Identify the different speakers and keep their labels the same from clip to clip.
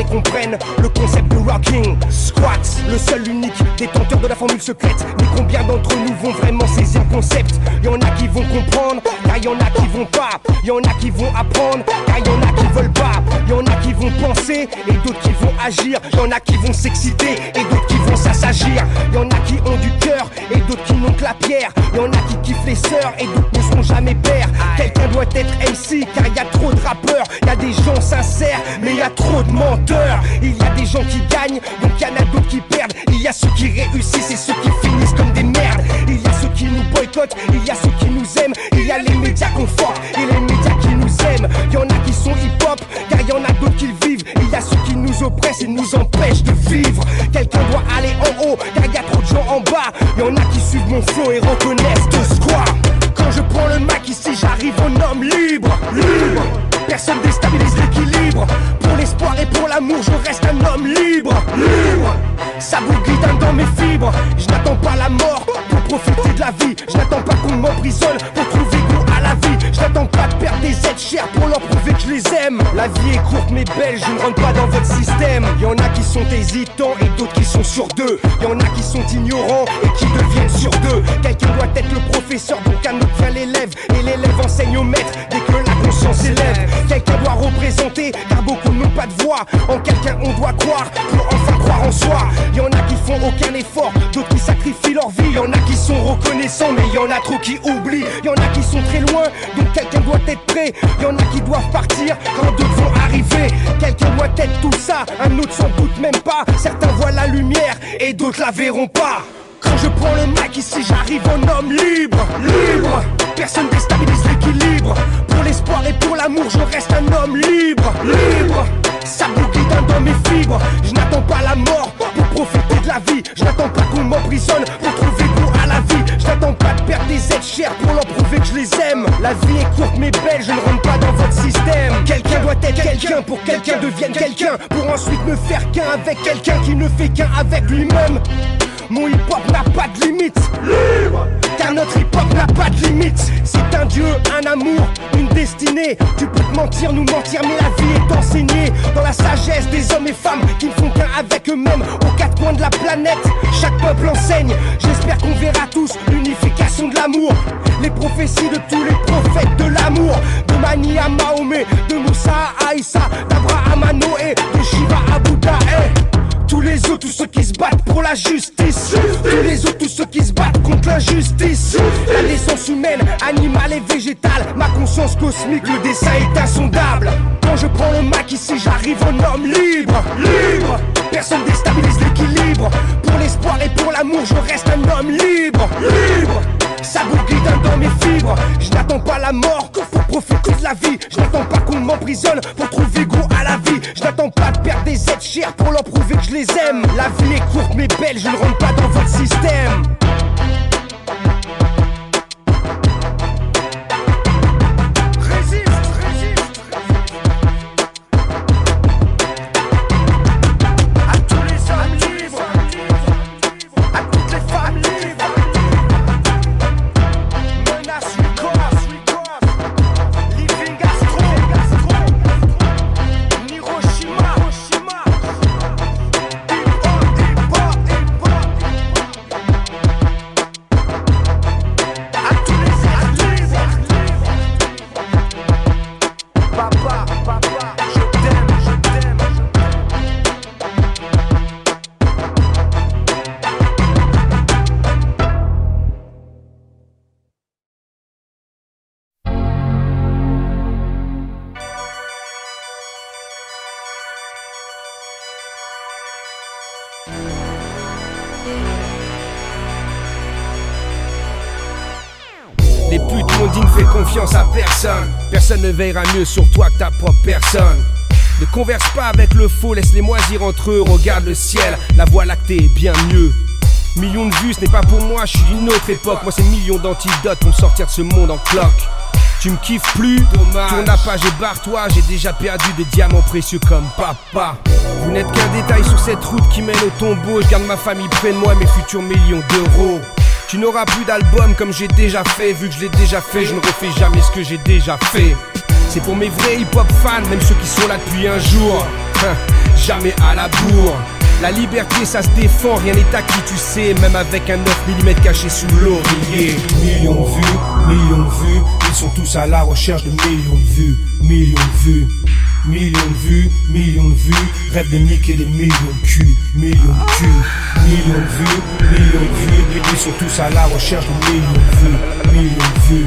Speaker 1: et comprennent le concept de rocking. Squat, le seul unique détenteur de la formule secrète. Mais combien d'entre nous vont vraiment saisir le concept? Y'en a qui vont comprendre, car y'en a qui vont pas. Y'en a qui vont apprendre, car y'en a qui veulent pas. Y'en a qui vont penser et d'autres qui vont agir. Y'en a qui vont s'exciter et d'autres qui vont s'assagir. Y'en a qui ont du cœur et d'autres qui n'ont que la pierre. Y'en a qui kiffent les sœurs et d'autres ne seront jamais pères. Quelqu'un doit être MC car y a trop de rappeurs. Y a des gens sincères mais y a trop de menteurs. Il y a des gens qui gagnent donc y en a d'autres qui perdent. Il y a ceux qui réussissent et ceux qui finissent comme des merdes. Il y a ceux qui nous boycottent, il y a ceux qui nous aiment. Il y a les médias qu'on fuck et les médias qui nous aiment. Y en a qui sont hip-hop car y en a d'autres qui le vivent. Il y a ceux qui nous oppressent et nous empêchent de vivre. Quelqu'un doit aller en haut car y a trop de gens en bas. Y en a qui suivent mon flow et reconnaissent de squat. Quand je prends le mic ici j'arrive en homme libre. Libre. Personne déstabilise l'équilibre. Pour l'espoir et pour l'amour je reste un homme libre. Libre. Ça bouille dans mes fibres. Je n'attends pas la mort pour profiter de la vie. Je n'attends pas qu'on m'emprisonne pour trouver goût à la vie. Je n'attends pas de perdre des êtres chers pour leur prouver que je les aime. La vie est courte mais belle, je ne rentre pas dans votre système. Y'en a qui sont hésitants et d'autres qui sont sur deux. Y'en a qui sont ignorants et qui deviennent sur deux. Quelqu'un doit être le professeur donc un autre vient l'élève. Et l'élève enseigne au maître dès que la conscience s'élève. Quelqu'un doit représenter car beaucoup n'ont pas de voix. En quelqu'un on doit croire pour enfin croire en soi. Y'en a qui font aucun effort, d'autres qui sacrifient leur vie. Y'en a qui sont reconnaissants mais y'en a trop qui oublient. Y'en a qui sont très loin donc quelqu'un doit être prêt. Y'en a qui doivent partir quand d'autres vont arriver. Quelqu'un doit être tout ça, un autre s'en doute même pas. Certains voient la lumière et d'autres la verront pas. Quand je prends le mic ici j'arrive en homme libre. Libre. Personne déstabilise l'équilibre. Pour l'espoir et pour l'amour je reste un homme libre. Libre. Ça bouille dans mes fibres. Je n'attends pas la mort pour profiter de la vie. Je n'attends pas qu'on m'emprisonne pour trouver goût à la vie. Je n'attends pas de perdre des êtres chers pour leur prouver que je les aime. La vie est courte mais belle, je ne rentre pas dans votre système. Quelqu'un doit être quelqu'un pour que quelqu'un devienne quelqu'un. Pour ensuite ne faire qu'un avec quelqu'un qui ne fait qu'un avec lui-même. Mon hip-hop n'a pas de limite. Libre. Car notre hip-hop n'a pas de limite. C'est un dieu, un amour, une destinée. Tu peux te mentir, nous mentir, mais la vie est enseignée dans la sagesse des hommes et femmes qui ne font qu'un avec eux-mêmes. Aux quatre coins de la planète, chaque peuple enseigne. J'espère qu'on verra tous l'unification de l'amour. Les prophéties de tous les prophètes de l'amour. De Mani à Mahomet, de Moussa à Issa, d'Abraham à Noé, de Shiva à Bouddha. Tous les autres, tous ceux qui se battent pour la justice. Tous les autres, tous ceux qui se battent contre l'injustice. La naissance humaine, animale et végétale. Ma conscience cosmique, le dessin est insondable. Quand je prends le mic ici, j'arrive en homme libre. Libre. Personne déstabilise l'équilibre. Pour l'espoir et pour l'amour, je reste un homme libre. Libre. Ça bouille dans mes fibres. Je n'attends pas la mort pour profiter de la vie. Je n'attends pas qu'on m'emprisonne pour trouver goût à la vie. Je n'attends pas de perdre des êtres chers pour leur prouver que je les aime. La vie est courte mais belle, je ne rentre pas dans votre système.
Speaker 2: Les putes m'ont dit ne fais confiance à personne. Personne ne veillera mieux sur toi que ta propre personne. Ne converse pas avec le faux, laisse-les moisir entre eux. Regarde le ciel, la voie lactée est bien mieux. Millions de vues, ce n'est pas pour moi, je suis d'une autre époque. Moi c'est millions d'antidotes pour me sortir de ce monde en cloque. Tu me kiffes plus, tourne la page et barre-toi. J'ai déjà perdu des diamants précieux comme papa. Vous n'êtes qu'un détail sur cette route qui mène au tombeau. Je garde ma famille près de moi, mes futurs millions d'euros. Tu n'auras plus d'album comme j'ai déjà fait. Vu que je l'ai déjà fait, je ne refais jamais ce que j'ai déjà fait. C'est pour mes vrais hip-hop fans, même ceux qui sont là depuis un jour. jamais à la bourre. La liberté ça se défend, rien n'est acquis tu sais, même avec un 9 mm caché sous l'oreiller. Millions de vues, ils sont tous à la recherche de millions de vues. Millions de vues, millions de vues, rêve de niquer des millions de culs. Millions de culs, millions de vues, ils sont tous à la recherche de millions de vues.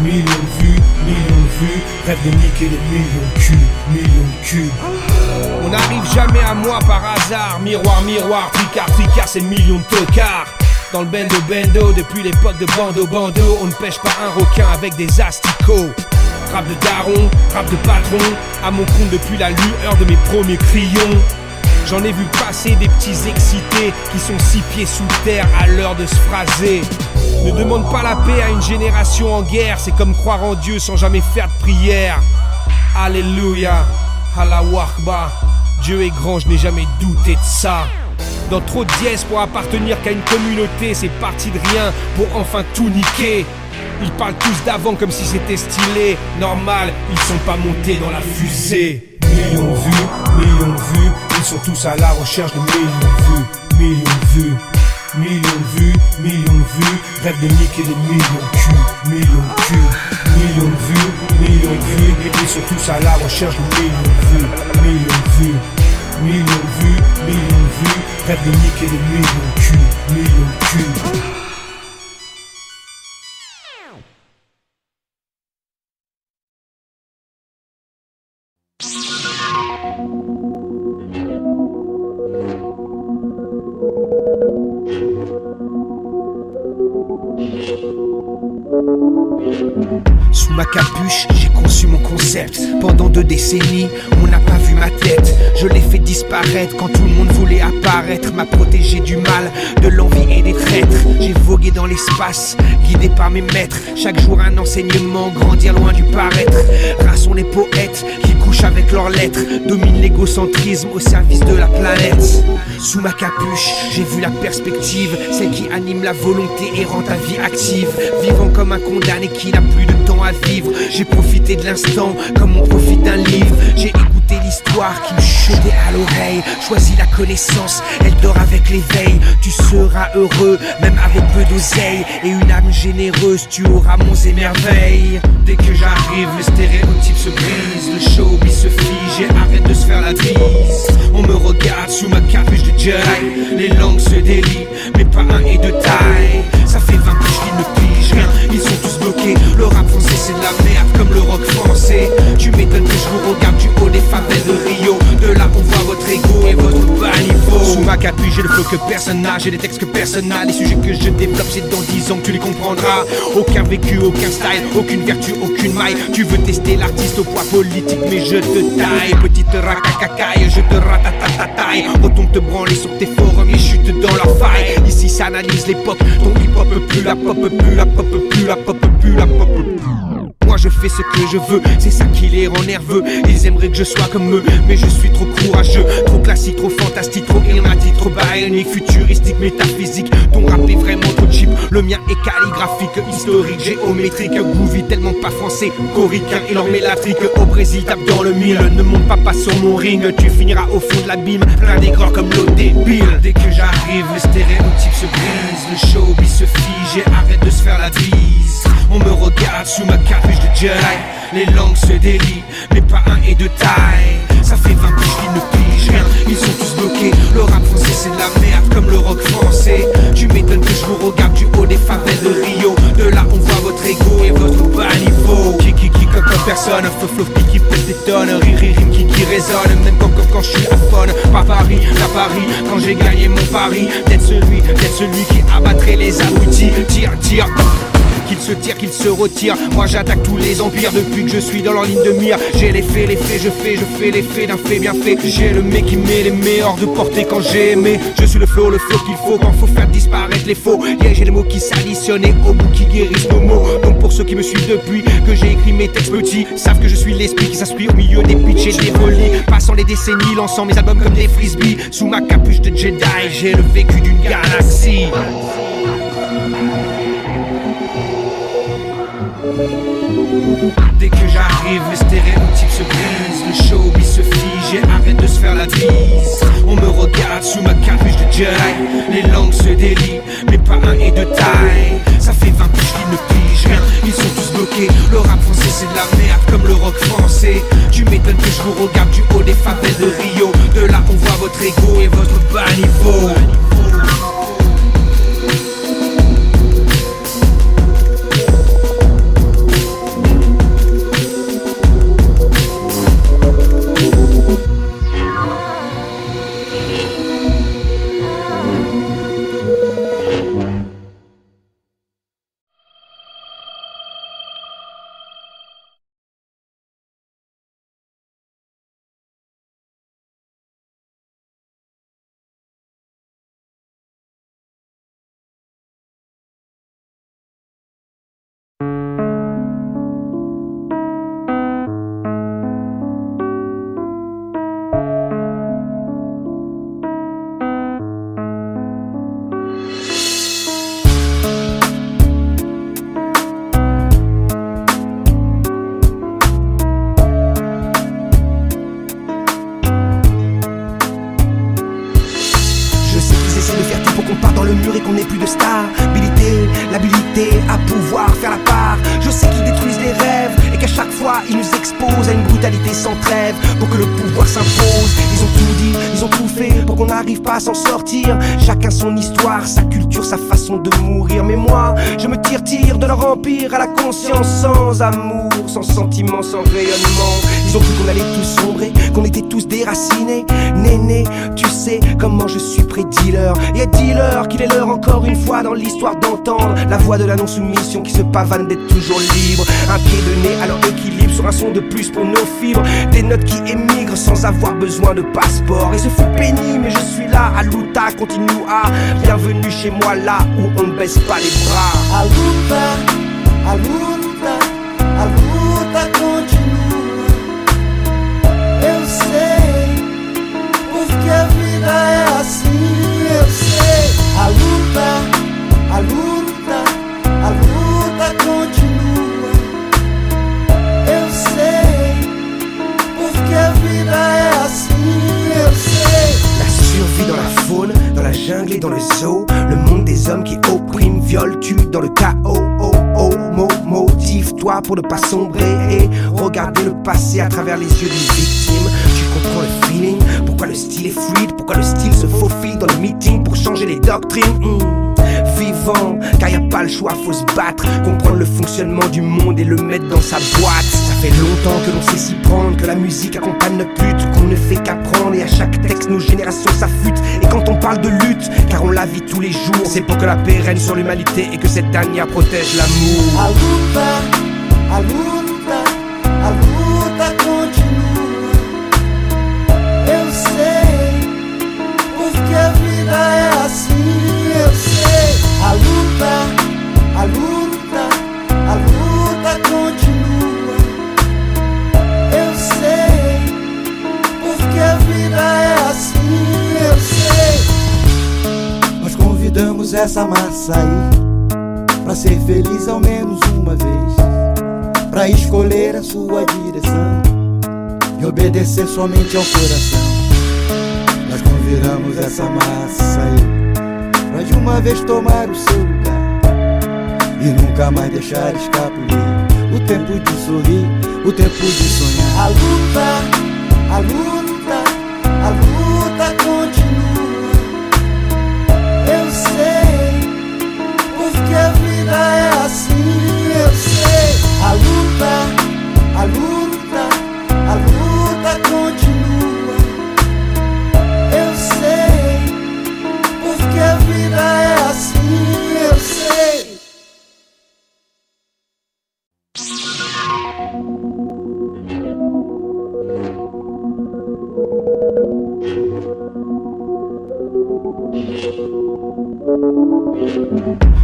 Speaker 2: Millions de vues, millions de vues, rêve de niquer des millions de culs. Millions de culs. On n'arrive jamais à moi par hasard. Miroir, miroir, tricard, tricard, c'est millions de tocards. Dans le bendo, depuis l'époque de bando, on ne pêche pas un requin avec des asticots. Rap de daron, rap de patron, à mon compte depuis la lueur de mes premiers crayons. J'en ai vu passer des petits excités qui sont 6 pieds sous terre à l'heure de se phraser. Ne demande pas la paix à une génération en guerre, c'est comme croire en Dieu sans jamais faire de prière. Alléluia, Allahu Akbar, Dieu est grand, je n'ai jamais douté de ça. Dans trop de dièses pour appartenir qu'à une communauté, c'est parti de rien pour enfin tout niquer. Ils parlent tous d'avant comme si c'était stylé. Normal, ils sont pas montés dans la fusée. Millions de vues, ils sont tous à la recherche de millions de vues. Millions de vues, rêve de niquer des millions de culs. Millions de culs, millions de vues, ils sont tous à la recherche de millions de vues. Millions de vues, rêve de niquer des millions de culs. Millions de culs. Sous ma capuche, j'ai conçu mon concept. Pendant 2 décennies, on n'a pas vu ma tête. Je l'ai fait disparaître quand tout le monde voulait apparaître. M'a protégé du mal, de l'envie et des traîtres. J'ai vogué dans l'espace, guidé par mes maîtres. Chaque jour un enseignement, grandir loin du paraître. Rassons les poètes qui couchent avec leurs lettres. Domine l'égocentrisme au service de la planète. Sous ma capuche, j'ai vu la perspective, celle qui anime la volonté et rend ta vie active. Vivant comme un condamné qui n'a plus de temps à vivre. J'ai profité de l'instant comme on profite d'un livre. J'ai écouté l'histoire qui me chutait à l'oreille. Choisis la connaissance, elle dort avec l'éveil. Tu seras heureux, même avec peu d'oseille. Et une âme généreuse, tu auras monts et merveilles. Dès que j'arrive, le stéréotype se brise. Le showbiz se fige et arrête de se faire la bise. On me regarde sous ma capuche de Jedi. Les langues se délient, mais pas un et de taille. Ça fait 20 piges qu'ils ne pigent rien, ils sont tous bloqués. Le rap français c'est de la merde comme le rock français. Tu m'étonnes que je vous regarde du haut des favelles de Rio. De là on voit votre ego et votre bas niveau. Sous ma capuche j'ai le flow que personne n'a, j'ai des textes que personne n'a. Les sujets que je développe c'est dans 10 ans que tu les comprendras. Aucun vécu, aucun style, aucune vertu, aucune maille. Tu veux tester l'artiste au poids politique mais je te taille. Petite racacacaille, je te ratatataille. Autant te branler sur tes forums et chute dans leur faille. Ici ça analyse l'époque, ton hip-hop plus la pop, plus la pop, plus la pop, plus la pop. Moi je fais ce que je veux, c'est ça qui les rend nerveux. Ils aimeraient que je sois comme eux, mais je suis trop courageux. Trop classique, trop fantastique, trop ilmatique, trop bionique, futuristique, métaphysique. Ton rap est vraiment trop cheap, le mien est calligraphique, historique, géométrique. Groovy tellement pas français, coricain, il en met la trique. Au Brésil tape dans le mille, ne monte pas sur mon ring. Tu finiras au fond de l'abîme, plein d'aigreurs comme l'eau débile. Dès que j'arrive, le stéréotype se brise. Le showbiz se fige et arrête de se faire la bise. On me regarde sous ma capuche de Jedi. Les langues se délient, mais pas un et de taille. Ça fait 20 piges qu'ils ne pigent rien, ils sont tous bloqués. Le rap français c'est de la merde comme le rock français. Tu m'étonnes que je vous regarde du haut des favelles de Rio. De là on voit votre ego et votre bas niveau. Qui comme personne, flow qui pète des tonnes. Rime qui résonne, même quand je suis à faune. Pas Paris, la Paris, quand j'ai gagné mon pari. D'être celui qui abattrait les abrutis. Tire qu'il se tire, qu'il se retire. Moi j'attaque tous les empires depuis que je suis dans leur ligne de mire. J'ai les faits, je fais les faits d'un fait bien fait. J'ai le mec qui met les meilleurs de portée quand j'ai aimé. Je suis le flow qu'il faut quand faut faire disparaître les faux. Yeah, j'ai les mots qui s'additionnent et au bout qui guérissent nos mots. Donc pour ceux qui me suivent depuis que j'ai écrit mes textes petits, savent que je suis l'esprit qui s'inspire au milieu des pitchs et des volis. Passant les décennies, lançant mes albums comme des frisbees. Sous ma capuche de Jedi, j'ai le vécu d'une galaxie. Dès que j'arrive, le stéréotype se brise. Le showbiz se fige et arrête de se faire la bise. regarde sous ma capuche de Jedi. Les langues se délient, mais pas un est de taille. Ça fait 20 piges qu'ils ne pigent rien, ils sont tous bloqués. Le rap français c'est de la merde comme le rock français. Tu m'étonnes que je vous regarde du haut des favelles de Rio. De là on voit votre ego et votre bas niveau.
Speaker 1: L'habilité à pouvoir faire la part. Je sais qu'ils détruisent les rêves et qu'à chaque fois ils nous exposent à une brutalité sans trêve pour que le pouvoir s'impose. Ils ont tout dit, ils ont tout fait pour qu'on n'arrive pas à s'en sortir. Chacun son histoire, sa culture, sa façon de mourir. Mais moi, je me tire de leur empire à la conscience sans amour, sans sentiment, sans rayonnement. Ils ont cru qu'on allait tous sombrer, qu'on était tous déracinés. Néné, tu sais comment je suis pré-dealer. Et dis-leur qu'il est l'heure encore une fois dans l'histoire d'entendre la voix de la non-soumission qui se pavane d'être toujours libre. Un pied de nez à leur équilibre sur un son de plus pour nos fibres. Des notes qui émigrent sans avoir besoin de passeport. Et ce fut pénible mais je suis là, à luta, continue à. Bienvenue chez moi là où on ne baisse pas les bras.
Speaker 3: A luta, a luta, a luta continua. Eu sei, porque a vida é assim, eu sei. A luta, a luta, a luta continua. Eu sei, porque a vida é assim, eu sei.
Speaker 1: La survie dans la faune, dans la jungle et dans le zoo. Le monde des hommes qui oppriment, violent, tuent dans le chaos. Motive-toi pour ne pas sombrer et regarder le passé à travers les yeux d'une victime. Tu comprends le feeling, pourquoi le style est fluide, pourquoi le style se faufile dans les meetings pour changer les doctrines. Vivant, car y a pas le choix, faut se battre, comprendre le fonctionnement du monde et le mettre dans sa boîte. Ça fait longtemps que l'on sait s'y prendre, que la musique accompagne notre lutte, qu'on ne fait qu'apprendre et à chaque texte nos générations s'affûtent. Et quand on parle de lutte, car on la vit tous les jours, c'est pour que la paix règne sur l'humanité et que cette dernière protège l'amour.
Speaker 3: A luta, a luta, a luta continua. Eu sei, porque a vida é assim, eu sei. A luta, a luta, a luta continua. Eu sei, porque a vida é assim, eu sei. Nós convidamos essa massa aí pra ser feliz ao menos uma vez, pra escolher a sua direção e obedecer somente ao coração. Nós convidamos essa massa aí pra de uma vez tomar o seu lugar e nunca mais deixar escapulir o tempo de sorrir, o tempo de sonhar. A luta, a luta, a luta continua. Eu sei, porque a vida é assim, eu sei. A luta, a luta, a luta continua. Eu sei, porque a vida é assim, eu sei.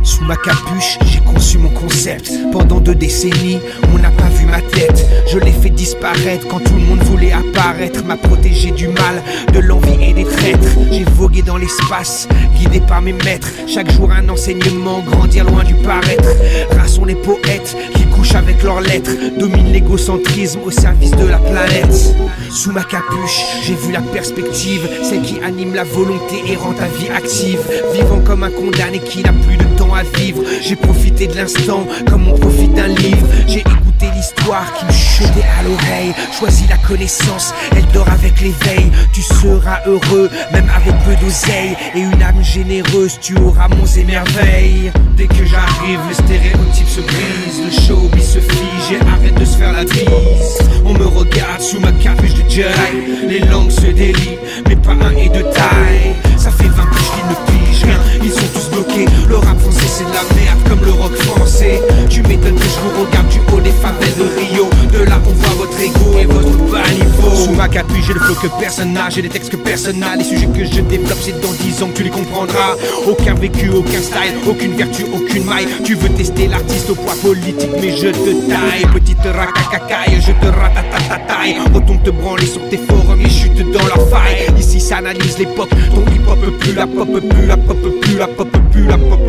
Speaker 2: Sous ma capuche, j'ai conçu mon concept. Pendant 2 décennies, on n'a pas vu ma tête. Je l'ai fait disparaître quand tout le monde voulait apparaître. M'a protégé du mal, de l'envie et des traîtres. J'ai vogué dans l'espace, guidé par mes maîtres. Chaque jour un enseignement, grandir loin du paraître. Rares sont les poètes qui couchent avec leurs lettres, dominent l'égocentrisme au service de la planète. Sous ma capuche, j'ai vu la perspective, celle qui anime la volonté et rend ta vie active. Vivant comme un condamné qui n'a plus de temps à vivre, j'ai profité de l'instant comme on profite d'un livre. J'ai écouté l'histoire qui me chutait à l'oreille, choisi la connaissance, elle dort avec l'éveil. Tu seras heureux, même avec peu d'oseille, et une âme généreuse, tu auras monts et merveilles. Dès que j'arrive, le stéréotype se brise, le showbiz se fige et arrête de se faire la bise. On me regarde sous ma capuche de Jedi, les langues se délient, mais pas un et de taille. Ça fait 20 piges qu'ils ne pigent rien, ils sont tous bloqués. Le rap français c'est de la merde comme le rock français. Tu m'étonnes que je vous regarde du haut des favelles de Rio. De là on voit votre ego et votre bas niveau. Sous ma capuche j'ai le flow que personne n'a, j'ai des textes que personne n'a. Les sujets que je développe c'est dans 10 ans que tu les comprendras. Aucun vécu, aucun style, aucune vertu, aucune maille. Tu veux tester l'artiste au poids politique mais je te taille. Petite racacacaille, je te ratatataille. Retourne te branler sur tes forums et chute dans leur faille. Ici ça analyse l'époque, ton hip-hop plus la pop, plus la pop, plus la pop, plus la pop.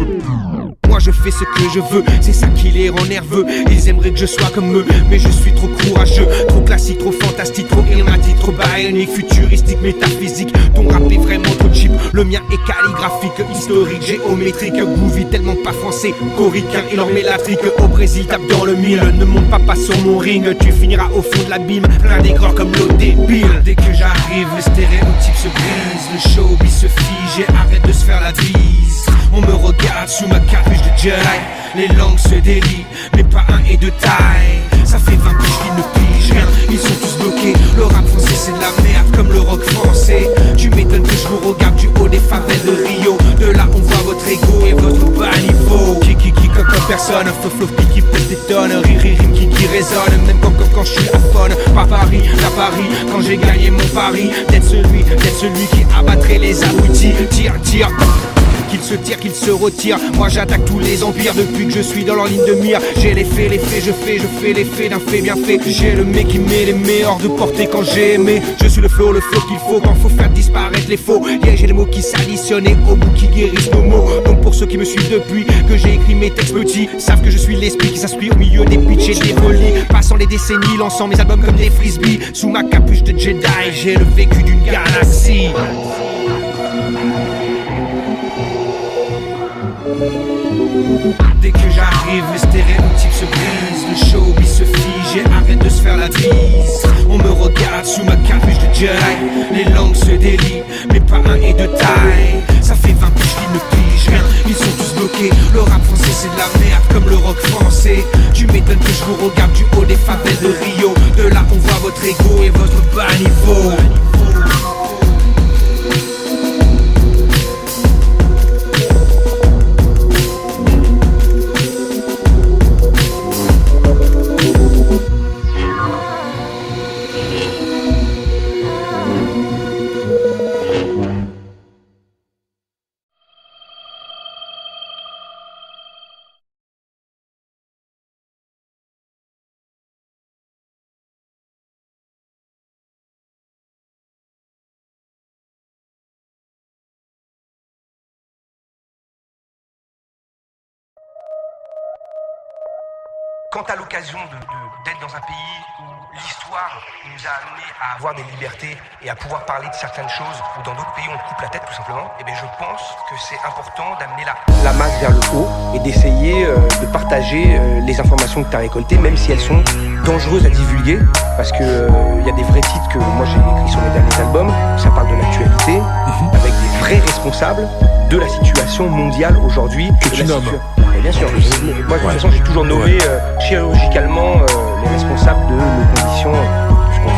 Speaker 2: Moi je fais ce que je veux, c'est ça qui les rend nerveux. Ils aimeraient que je sois comme eux, mais je suis trop courageux. Trop classique, trop fantastique, trop ilmatique, trop bionique, futuristique, métaphysique. Ton rap est vraiment trop cheap, le mien est calligraphique, historique, géométrique. Groovy tellement pas français, coricain et leur mélatrique. Au Brésil tape dans le mille, ne monte pas sur mon ring. Tu finiras au fond de l'abîme, plein d'aigreurs comme l'eau débile. Dès que j'arrive, le stéréotype se brise, le showbiz se fige et arrête de se faire la bise. On me regarde sous ma capuche de Jedi, les langues se délient, mais pas un et de taille. Ça fait 20 piges qu'ils ne pigent rien, ils sont tous bloqués. Le rap français c'est de la merde comme le rock français. Tu m'étonnes que je vous regarde du haut des favelles de Rio. De là on voit votre ego et votre bas niveau. Qui comme personne, flow qui pèse des tonnes. Rime qui résonne, même quand je suis à fun. Pas Paris, la Paris, quand j'ai gagné mon pari. D'être celui qui abattrait les abrutis. Tire qu'ils se tirent, qu'ils se retirent. Moi j'attaque tous les empires depuis que je suis dans leur ligne de mire. J'ai les faits, je fais l'effet d'un fait bien fait. J'ai le mec qui met les meilleurs de portée quand j'ai aimé. Je suis le flow qu'il faut quand faut faire disparaître les faux. Yeah, j'ai les mots qui s'additionnent et au bout qui guérissent nos mots. Donc pour ceux qui me suivent depuis que j'ai écrit mes textes petits, savent que je suis l'esprit qui s'inspire au milieu des pitchs et des relis. Passant les décennies, lançant mes albums comme des frisbees. Sous ma capuche de Jedi, j'ai le vécu d'une galaxie. Dès que j'arrive, le stéréotype se brise, le showbiz se fige et arrête de se faire la bise. On me regarde sous ma capuche de Jedi, les langues se délient, mais pas un et de taille. Ça fait 20 piges qu'ils ne pigent rien, ils sont tous bloqués. Le rap français c'est de la merde comme le rock français. Tu m'étonnes que je vous regarde du haut des favelles de Rio. De là on voit votre ego et votre bas niveau.
Speaker 1: Quant à l'occasion d'être dans un pays où l'histoire nous a amenés à avoir des libertés et à pouvoir parler de certaines choses, où dans d'autres pays on coupe la tête tout simplement, et bien je pense que c'est important d'amener la masse vers le haut et d'essayer de partager les informations que tu as récoltées, même si elles sont dangereuses à divulguer, parce que y a des vrais titres que moi j'ai écrits sur mes derniers albums, ça parle de l'actualité, avec des vrais responsables de la situation mondiale aujourd'hui.
Speaker 2: Que tu nommes.
Speaker 1: Bien sûr, moi de toute façon j'ai toujours nommé chirurgicalement les responsables de nos conditions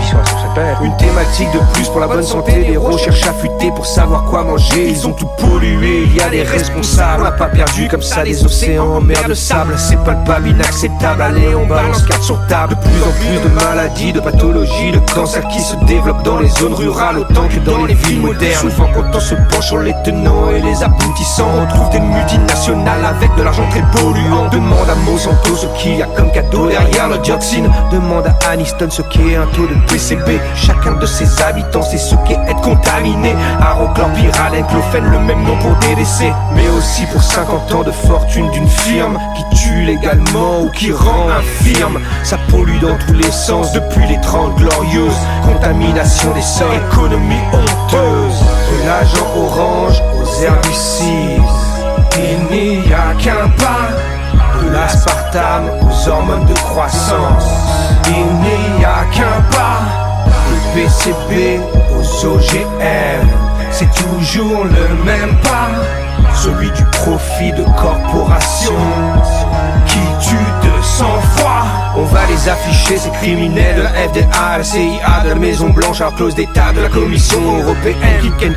Speaker 1: sur cette planète.
Speaker 2: Une thématique de plus pour la bonne santé. Les héros cherchent à fuiter pour savoir quoi manger. Ils ont tout pollué, il y a des responsables. On n'a pas perdu comme ça les océans en mer de sable. C'est palpable, inacceptable. Allez on balance carte sur table. De plus en plus de maladies, de pathologies, de cancers qui se développent dans les zones rurales autant que dans les villes modernes. Souvent quand on se penche sur les tenants et les aboutissants, on trouve des multinationales sale avec de l'argent très polluant. Demande à Monsanto ce qu'il y a comme cadeau derrière le dioxine. Demande à Aniston ce qu'est un taux de PCB. Chacun de ses habitants sait ce qu'est être contaminé. Arochlorpyralène, chlofène, le même nom pour des décès. Mais aussi pour 50 ans de fortune d'une firme qui tue légalement ou qui rend infirme. Ça pollue dans tous les sens depuis les 30 glorieuses. Contamination des sols, économie honteuse. De l'agent orange aux herbicides, il n'y a qu'un pas. De l'aspartame aux hormones de croissance, il n'y a qu'un pas. Du PCB aux OGM, c'est toujours le même pas. Celui du profit de corporation qui tue de sang-froid. On va les afficher, ces criminels de la FDA, la CIA, de la Maison Blanche, à la clause d'État, de la Commission Européenne. Qui ken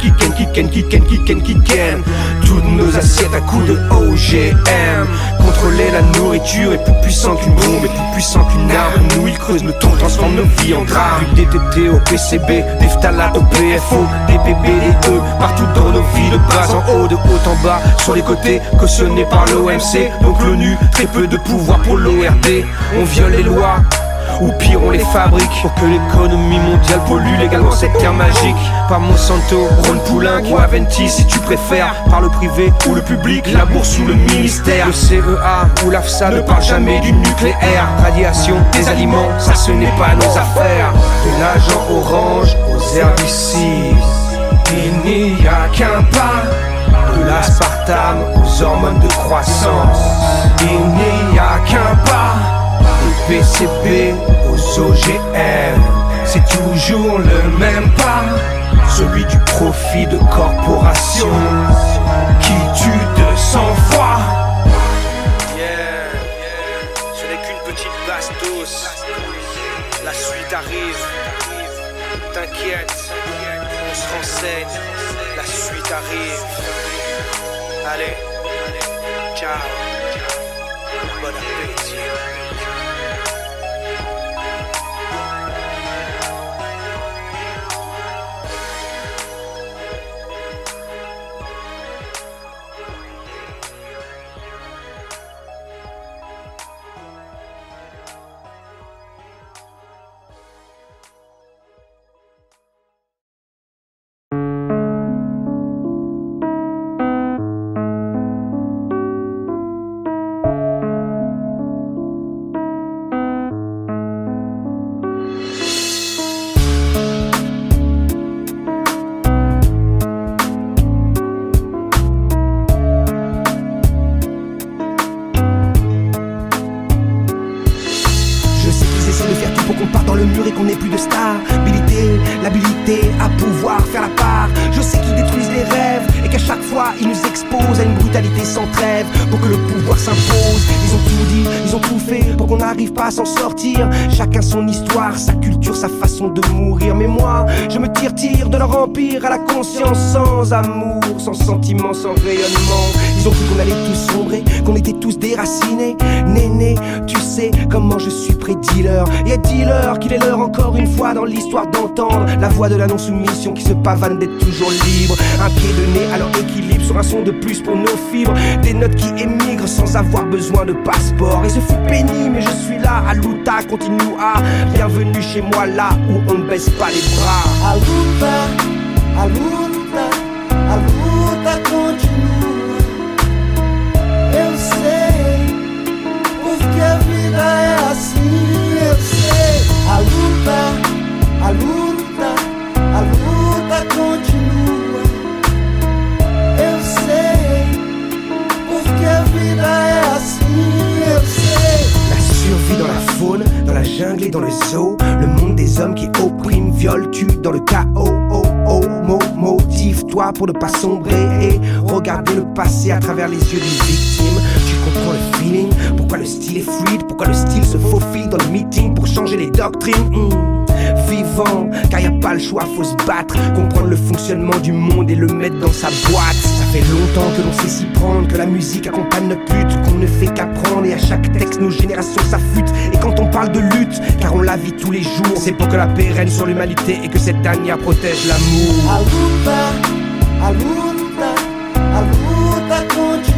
Speaker 2: toutes nos assiettes à coups de OGM. Contrôler la nourriture est plus puissant qu'une bombe, est plus puissant qu'une arme. Nous ils creusent nos tombes, transforment nos vies en drame. Du DTT au PCB, des phtalates au PFO, des PB, des E, partout dans nos vies, de bas en haut, de haut en bas, sur les côtés, cautionné par l'OMC. Donc l'ONU, très peu de pouvoir pour l'ORD. On viole les lois, ou pire on les fabrique, pour que l'économie mondiale pollue légalement cette terre magique. Par Monsanto, Ron Poulenc ou Aventis si tu préfères. Par le privé ou le public, la bourse ou le ministère. Le CEA ou l'AFSA ne parle jamais du nucléaire. Radiation, des aliments, ça ce n'est pas nos affaires. De l'agent orange aux herbicides, il n'y a qu'un pas. De l'aspartame aux hormones de croissance, il n'y a qu'un pas. Du PCB aux OGM, c'est toujours le même pas. Celui du profit de corporation qui tue de sang-froid. Ce n'est qu'une petite bastos. La suite arrive. T'inquiète, on se renseigne. La suite arrive. Allez, ciao. Bon appétit.
Speaker 1: L'habilité à pouvoir faire la part. Je sais qu'ils détruisent les rêves et qu'à chaque fois ils nous exposent à une brutalité sans trêve pour que le pouvoir s'impose. Ils ont tout dit, ils ont tout fait pour qu'on n'arrive pas à s'en sortir. Chacun son histoire, sa culture, sa façon de mourir. Mais moi, je me tire de leur empire à la conscience sans amour, sans sentiment, sans rayonnement. Ils ont cru qu'on allait tous sombrer, qu'on était tous déracinés. Néné, tu sais comment je suis pré-dealer. Et dis-leur qu'il est l'heure encore une fois dans l'histoire d'entendre la voix de la non-soumission qui se pavane d'être toujours libre. Un pied de nez à leur équilibre sur un son de plus pour nos fibres. Des notes qui émigrent sans avoir besoin de passeport. Et ce fut pénible mais je suis là, à luta, continue à. Bienvenue chez moi là où on ne baisse pas les bras.
Speaker 3: A luta, a luta, a luta continua. Eu sei, porque a vida é assim, eu sei. A luta, a luta, a luta continua. Eu sei, porque a vida é assim, eu sei.
Speaker 1: La survie dans la faune, dans la jungle et dans le zoo. Le monde des hommes qui oppriment, violent, tuent dans le chaos. Motive-toi pour ne pas sombrer et regarder le passé à travers les yeux d'une victime. Tu comprends le feeling, pourquoi le style est fluide, pourquoi le style se faufile dans les meetings pour changer les doctrines. Vivant, car y a pas le choix, faut se battre, comprendre le fonctionnement du monde et le mettre dans sa boîte. Ça fait longtemps que l'on sait s'y prendre, que la musique accompagne notre lutte, qu'on ne fait qu'apprendre et à chaque texte nos générations s'affûtent. Et quand on parle de lutte, car on la vit tous les jours, c'est pour que la paix règne sur l'humanité et que cette dernière protège l'amour.
Speaker 3: A luta, a luta, a luta continua.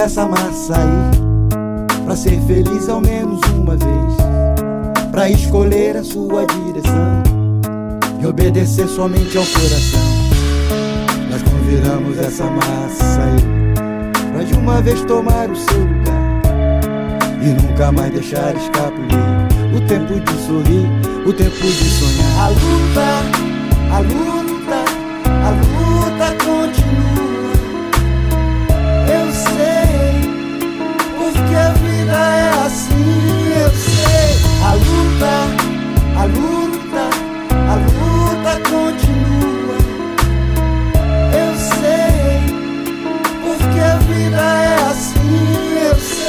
Speaker 3: essa massa aí, pra ser feliz ao menos uma vez, pra escolher a sua direção e obedecer somente ao coração. Nós convidamos essa massa aí pra de uma vez tomar o seu lugar e nunca mais deixar escapulir o tempo de sorrir, o tempo de sonhar. A luta continua. Eu sei, porque a vida é assim. Eu sei. A luta continua. Eu sei, porque a vida é assim. Eu sei.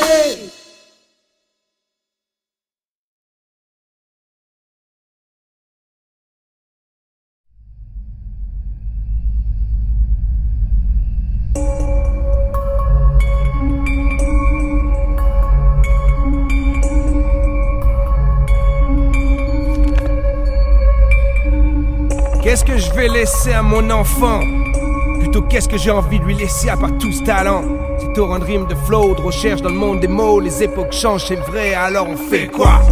Speaker 2: Qu'est-ce que je vais laisser à mon enfant? Plutôt qu'est-ce que j'ai envie de lui laisser à part tout ce talent? C'est torrent de rimes, de flow, de recherche dans le monde des mots. Les époques changent, c'est vrai, alors on fait quoi?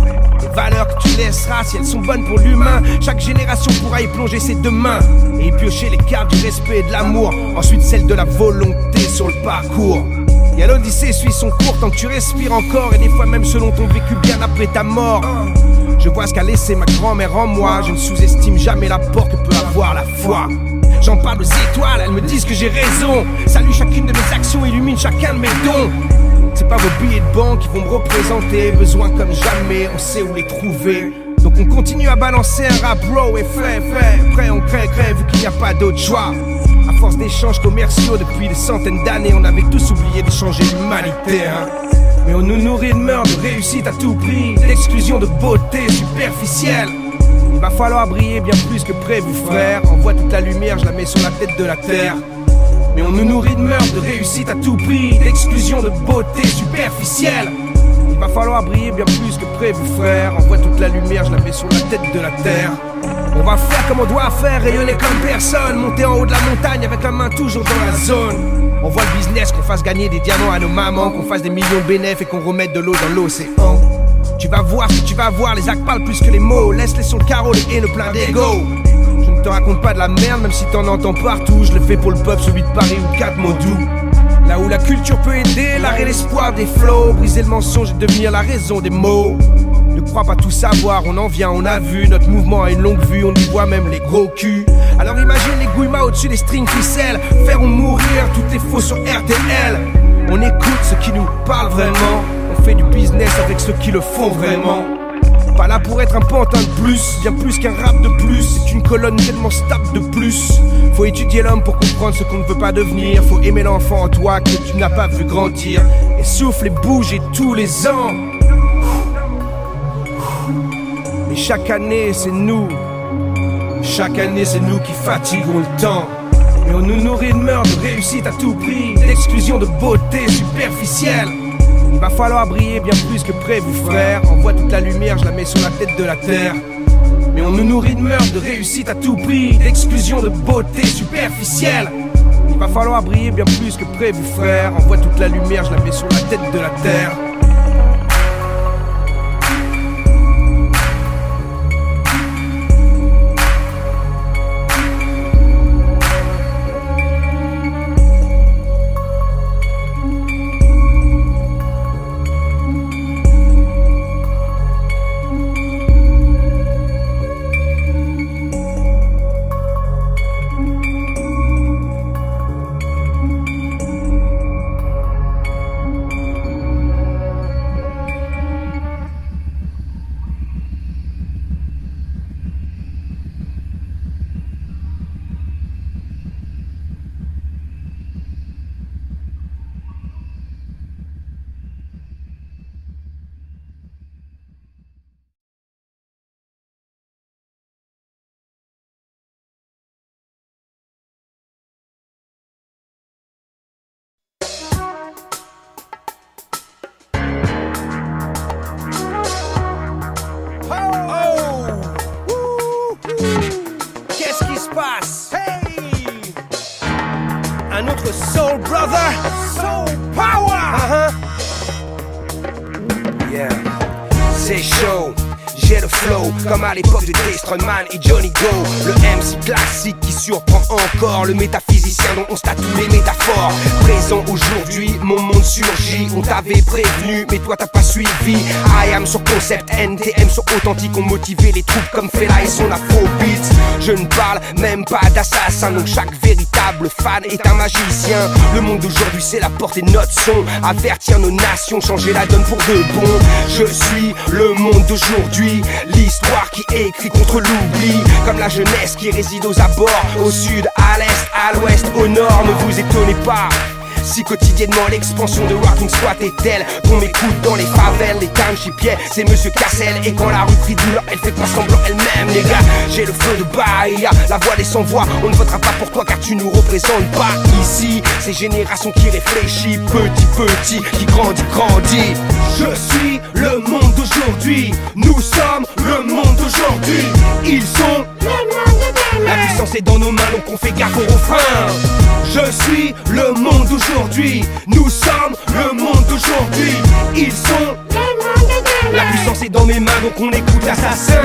Speaker 2: Les valeurs que tu laisseras, si elles sont bonnes pour l'humain, chaque génération pourra y plonger ses deux mains et y piocher les cartes du respect et de l'amour. Ensuite celle de la volonté sur le parcours. Et à l'odyssée suit son cours tant que tu respires encore, et des fois même selon ton vécu bien après ta mort. Je vois ce qu'a laissé ma grand-mère en moi. Je ne sous-estime jamais l'apport que peut avoir la foi. J'en parle aux étoiles, elles me disent que j'ai raison. Salut chacune de mes actions, illumine chacun de mes dons. C'est pas vos billets de banque qui vont me représenter. Besoin comme jamais, on sait où les trouver. Donc on continue à balancer un rap raw et fait. Après on crée vu qu'il n'y a pas d'autre choix. À force d'échanges commerciaux depuis des centaines d'années, on avait tous oublié d'échanger l'humanité, hein. Mais on nous nourrit de meurtre, de réussite à tout prix, d'exclusion, de beauté superficielle. Il va falloir briller bien plus que prévu, frère. Envoie toute la lumière, je la mets sur la tête de la terre. Mais on nous nourrit de meurtre, de réussite à tout prix, d'exclusion, de beauté superficielle. Il va falloir briller bien plus que prévu, frère. Envoie toute la lumière, je la mets sur la tête de la terre. On va faire comme on doit faire, rayonner comme personne. Monter en haut de la montagne avec la main toujours dans la zone. On voit le business, qu'on fasse gagner des diamants à nos mamans, qu'on fasse des millions de bénéfices et qu'on remette de l'eau dans l'océan. Tu vas voir ce que tu vas voir, les actes parlent plus que les mots. Laisse-les sur le carreau, les haineux plein d'ego. Je ne te raconte pas de la merde, même si t'en entends partout. Je le fais pour le peuple, celui de Paris ou 4 mots doux. Là où la culture peut aider, l'art et l'espoir des flots. Briser le mensonge et devenir la raison des mots. Ne crois pas tout savoir, on en vient, on a vu. Notre mouvement a une longue vue, on y voit même les gros culs. Alors imagine les gouillemats au-dessus des strings ficelles. Faire ou mourir, tout est faux sur RTL. On écoute ceux qui nous parlent vraiment. On fait du business avec ceux qui le font vraiment. Pas là pour être un pantin de plus, bien plus qu'un rap de plus. C'est une colonne tellement stable de plus. Faut étudier l'homme pour comprendre ce qu'on ne veut pas devenir. Faut aimer l'enfant en toi que tu n'as pas vu grandir. Et souffle et bouge et tous les ans. Mais chaque année c'est nous. Chaque année c'est nous qui fatiguons le temps. Mais on nous nourrit de meurtre, de réussite à tout prix, d'exclusion, de beauté superficielle. Il va falloir briller bien plus que prévu, frère. Envoie toute la lumière, je la mets sur la tête de la terre. Mais on nous nourrit de meurtre, de réussite à tout prix, d'exclusion, de beauté superficielle. Il va falloir briller bien plus que prévu, frère. Envoie toute la lumière, je la mets sur la tête de la terre. Un autre Soul Brother, Soul Power. c'est chaud. J'ai le flow, comme à l'époque de Destroyman et Johnny Go. Le MC classique qui surprend encore le métaphysicien dont on statue les métaphores. Présent aujourd'hui, mon monde surgit. On t'avait prévenu, mais toi t'as pas suivi. I am sur concept, NTM sur authentique. On motivait les troupes comme Fela et son afrobeat. Je ne parle même pas d'assassin, donc chaque véritable fan est un magicien. Le monde d'aujourd'hui c'est la portée de notre son. Avertir nos nations, changer la donne pour de bon. Je suis le monde d'aujourd'hui, l'histoire qui est écrite contre l'oubli. Comme la jeunesse qui réside aux abords, au sud, à l'est, à l'ouest, au nord. Ne vous étonnez pas si quotidiennement l'expansion de Rocking Squat est telle qu'on m'écoute dans les favelles, les townshipiers, c'est Monsieur Cassel. Et quand la rue crie douleur, elle fait pas semblant elle-même. Les gars, j'ai le feu de Bahia, la voix des sans-voix. On ne votera pas pour toi car tu nous représentes pas ici. Ces générations qui réfléchit, petit, qui grandit. Je suis le monde d'aujourd'hui, nous sommes le monde d'aujourd'hui. Ils sont le monde de demain. La puissance est dans nos mains, donc on fait gaffe au refrain. Je suis le monde d'aujourd'hui, nous sommes le monde d'aujourd'hui. Ils sont le monde de demain. La puissance est dans mes mains, donc on écoute l'assassin.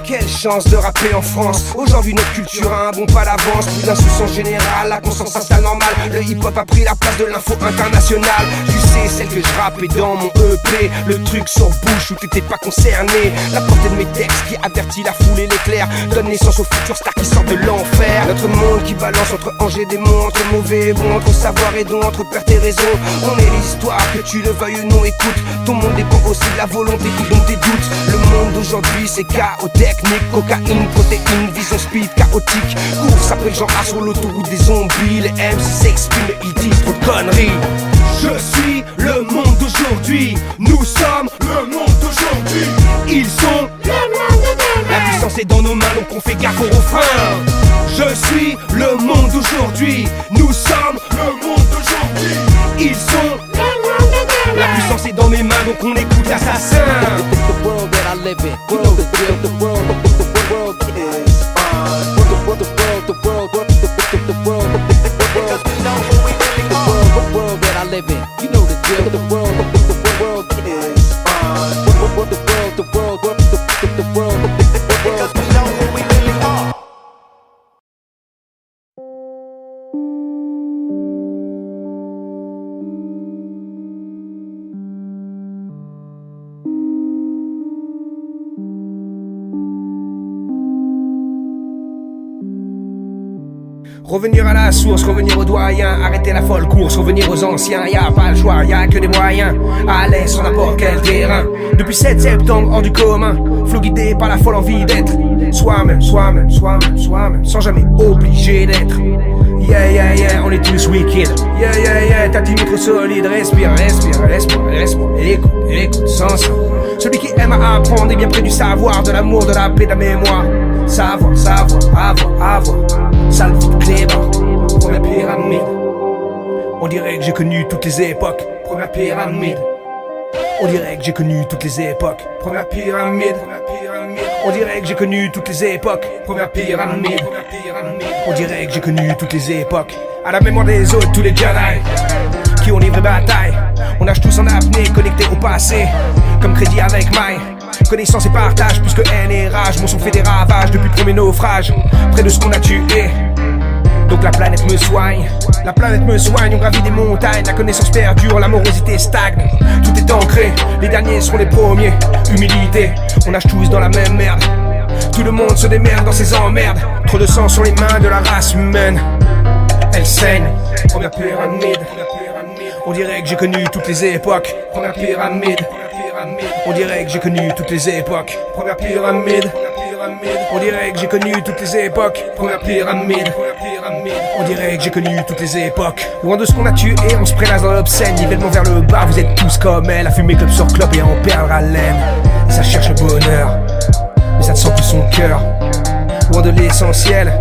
Speaker 2: Quelle chance de rapper en France. Aujourd'hui notre culture a un bon pas d'avance. Plus d'insouciance générale, la conscience s'installe normale. Le hip-hop a pris la place de l'info internationale. Tu sais, celle que je rappais dans mon EP, le truc sur bouche où t'étais pas concerné. La portée de mes textes qui avertit la foule et l'éclair donne naissance aux futurs stars qui sortent de l'enfer. Notre monde qui balance entre anges et démons, entre mauvais et bon, entre savoir et don, entre perte et raison. On est l'histoire, que tu le veuilles ou non, écoute. Ton monde dépend aussi de la volonté qui dont tes doutes. Le monde d'aujourd'hui c'est chaos technique, cocaïne, protéines, vision speed chaotique. Course après Jean A sur l'autoroute des zombies. Les MC s'expriment et ils disent trop de conneries. Je suis le monde d'aujourd'hui, nous sommes le monde d'aujourd'hui. Ils sont le monde de demain. La puissance est dans nos mains, donc on fait gaffe au refrain. Je suis le monde d'aujourd'hui, nous sommes le monde d'aujourd'hui. Ils sont le monde de demain. La puissance est dans mes mains, donc on écoute l'assassin.
Speaker 4: The world that I live in, you know the drill. The world is mine. The world, because we know who we really are. The world that I live in, you know the drill. The world is mine. The world, because we know who we really are.
Speaker 2: Revenir à la source, revenir aux doyens, arrêter la folle course, revenir aux anciens, y'a pas le choix, y'a que des moyens, à l'aise sur n'importe quel terrain. Depuis 7 septembre, hors du commun, flot guidé par la folle envie d'être soi-même, sans jamais obligé d'être. Yeah, on est tous wicked. Yeah, ta team est trop solide, respire, écoute, sans ça. Celui qui aime à apprendre est bien près du savoir, de l'amour, de la paix, de la mémoire. Savoir, avoir. Salve clébard, première pyramide. On dirait que j'ai connu toutes les époques. Première pyramide. On dirait que j'ai connu toutes les époques. Première pyramide. On dirait que j'ai connu toutes les époques. Première pyramide. On dirait que j'ai connu toutes les époques. À la mémoire des autres, tous les Jedi qui ont livré bataille. On nage tous en apnée, connectés au passé, comme crédit avec maille. Connaissance et partage, plus que haine et rage. Mon son fait des ravages depuis le premier naufrage, près de ce qu'on a tué. Donc la planète me soigne, on gravit des montagnes. La connaissance perdure, l'amorosité stagne. Tout est ancré, les derniers seront les premiers. Humilité, on nage tous dans la même merde. Tout le monde se démerde dans ses emmerdes. Trop de sang sur les mains de la race humaine. Elle saigne, première pyramide. On dirait que j'ai connu toutes les époques. Première pyramide. On dirait que j'ai connu toutes les époques. Première pyramide. On dirait que j'ai connu toutes les époques. Première pyramide. On dirait que j'ai connu toutes les époques. Loin de ce qu'on a tué, on se prélasse dans l'obscène. Nivellement vers le bas, vous êtes tous comme elle. À fumer club sur clope et à en perdre haleine. Ça cherche le bonheur, mais ça te sent tout son cœur. Loin de l'essentiel,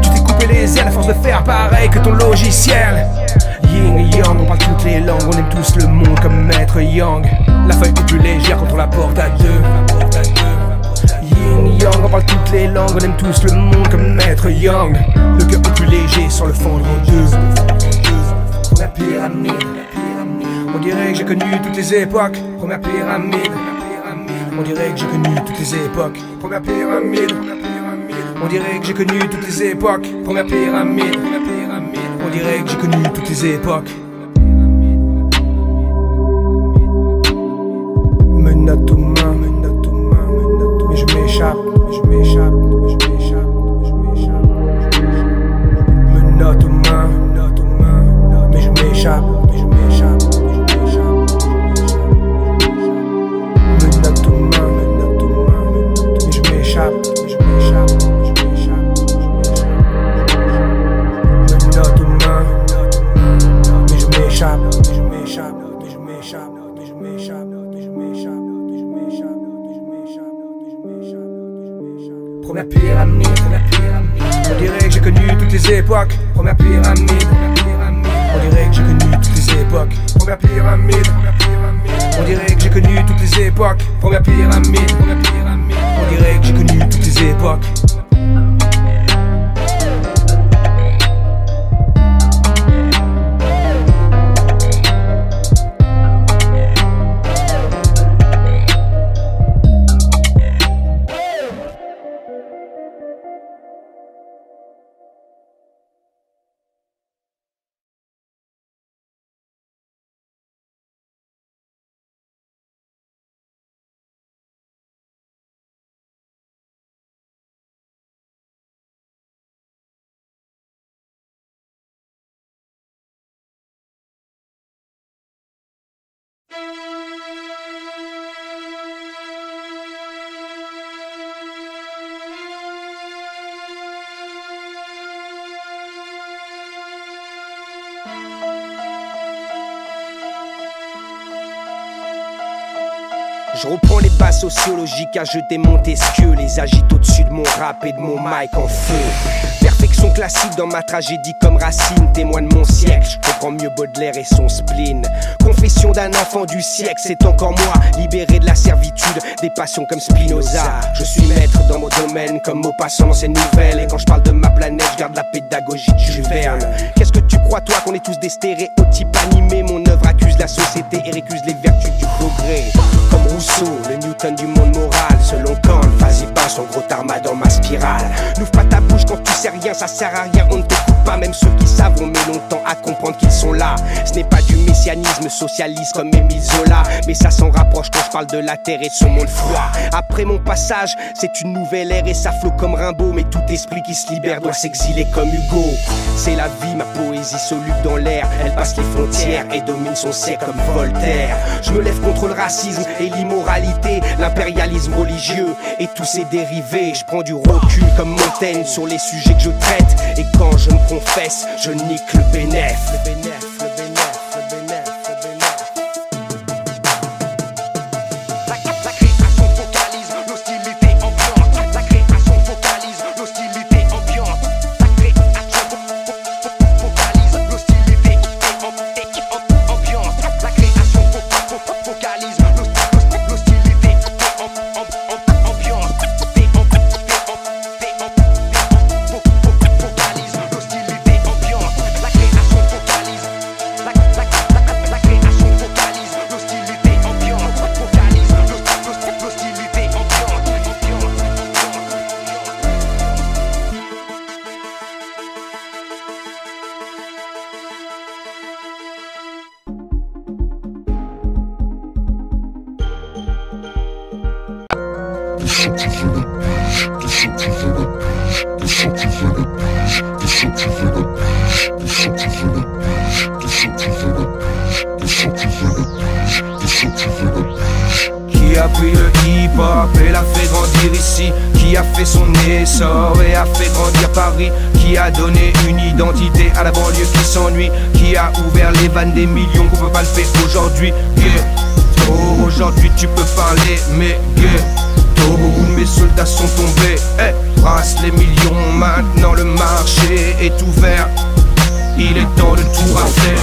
Speaker 2: tu t'es coupé les ailes à force de faire pareil que ton logiciel. Yin et Yang, on parle toutes les langues, on aime tous le monde comme Maître Yang. La feuille est plus légère quand on la porte à deux. Yin et Yang, on parle toutes les langues, on aime tous le monde comme Maître Yang. Le cœur est plus léger sur le fond de deux. La pyramide. On dirait que j'ai connu toutes les époques. Première pyramide. On dirait que j'ai connu toutes les époques. Première pyramide. On dirait que j'ai connu toutes les époques. Première pyramide. On dirait que j'ai connu toutes les époques. Menottes aux mains, menottes aux mains, menottes aux mains. Mais je m'échappe, mais je m'échappe, mais je m'échappe, mais je m'échappe. Menottes aux mains, menottes aux mains, mais je m'échappe, mais je m'échappe, mais je m'échappe. Menottes aux mains, menottes aux mains, mais je m'échappe, mais je m'échappe, mais je m'échappe, mais je m'échappe. Menottes aux mains, mais je m'échappe, mais je m'échappe, mais je m'échappe, mais je m'échappe. Première pyramide, on dirait que j'ai connu toutes les époques. Première pyramide, on dirait que j'ai connu toutes les époques. Première pyramide, on dirait que j'ai connu toutes les époques. Première pyramide, on dirait que j'ai connu toutes les époques.
Speaker 1: Je reprends les bases sociologiques à jeter Montesquieu, les agite au-dessus de mon rap et de mon mic en feu. Perfection classique dans ma tragédie comme Racine, témoin de mon siècle, je comprends mieux Baudelaire et son spleen. Confession d'un enfant du siècle, c'est encore moi, libéré de la servitude, des passions comme Spinoza. Je suis maître dans mon domaine, comme Maupassant dans ses nouvelles. Et quand je parle de ma planète, je garde la pédagogie de Jules Verne. Qu'est-ce que tu crois toi qu'on est tous des stéréotypes animés? Mon œuvre accuse la société et récuse les vertus du progrès. Comme Rousseau, le Newton du monde moral. Selon Kant, vas-y pas son gros tarma dans ma spirale. N'ouvre pas ta bouche quand tu sais rien, ça sert à rien, on ne t'écoute pas. Même ceux qui savent ont mis longtemps à comprendre qu'ils sont là. Ce n'est pas du messianisme socialiste comme Émile Zola, mais ça s'en rapproche quand je parle de la terre et de son monde froid. Après mon passage, c'est une nouvelle ère et ça flot comme Rimbaud. Mais tout esprit qui se libère doit s'exiler comme Hugo. C'est la vie, ma poésie soluble dans l'air. Elle passe les frontières et domine son siècle comme Voltaire. Je me lève contre le racisme et l'immoralité, l'impérialisme religieux et tous ses dérivés. Je prends du recul comme Montaigne sur les sujets que je traite. Et quand je me confesse, je nique le bénéf.
Speaker 2: Qui a pris le hip-hop et l'a fait grandir ici? Qui a fait son essor et a fait grandir Paris? Qui a donné une identité à la banlieue qui s'ennuie? Qui a ouvert les vannes des millions qu'on peut pas le faire aujourd'hui? Oh, aujourd'hui tu peux parler, mais où mes soldats sont tombés. Brasse les millions, maintenant le marché est ouvert. Il est temps de tout rater.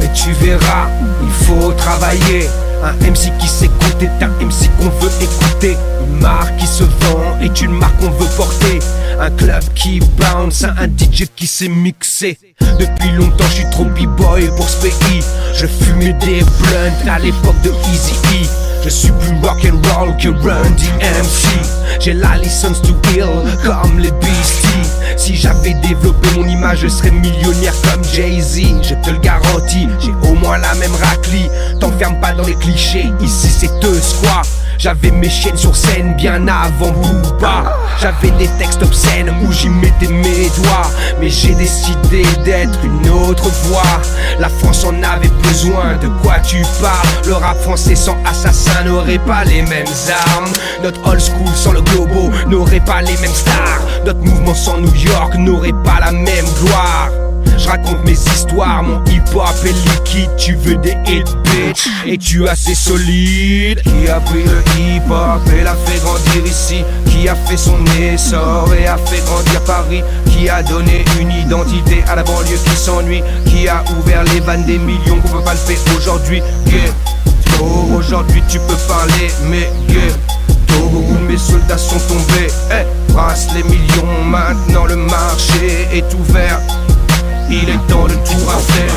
Speaker 2: Mais tu verras, il faut travailler. Un MC qui s'écoute est un MC qu'on veut écouter. Une marque qui se vend est une marque qu'on veut porter. Un club qui bounce, un DJ qui sait mixer. Depuis longtemps je suis trop b-boy pour ce pays. Je fumais des blunts à l'époque de Eazy-E. Je suis plus rock'n'roll que Run DMC. J'ai la licence to heal comme les Beasties. Si j'avais développé mon image, je serais millionnaire comme Jay-Z. Je te le garantis, j'ai au moins la même raclie. T'enferme pas dans les clichés, ici c'est deux squats. J'avais mes chaînes sur scène bien avant Booba. J'avais des textes obscènes où j'y mettais mes doigts. Mais j'ai décidé d'être une autre voix. La France en avait besoin, de quoi tu parles? Le rap français sans assassin n'aurait pas les mêmes armes. Notre old school sans le globo n'aurait pas les mêmes stars. Notre mouvement sans New York n'aurait pas la même gloire. Je raconte mes histoires, mon hip-hop est liquide. Tu veux des hits, bitch, et tu es assez solide. Qui a pris le hip-hop et l'a fait grandir ici? Qui a fait son essor et a fait grandir Paris? Qui a donné une identité à la banlieue qui s'ennuie? Qui a ouvert les vannes des millions qu'on peut pas le faire aujourd'hui? Ghetto, aujourd'hui tu peux parler, mais ghetto, où mes soldats sont tombés. Brasse les millions, maintenant le marché est ouvert. Il est temps de tout refaire.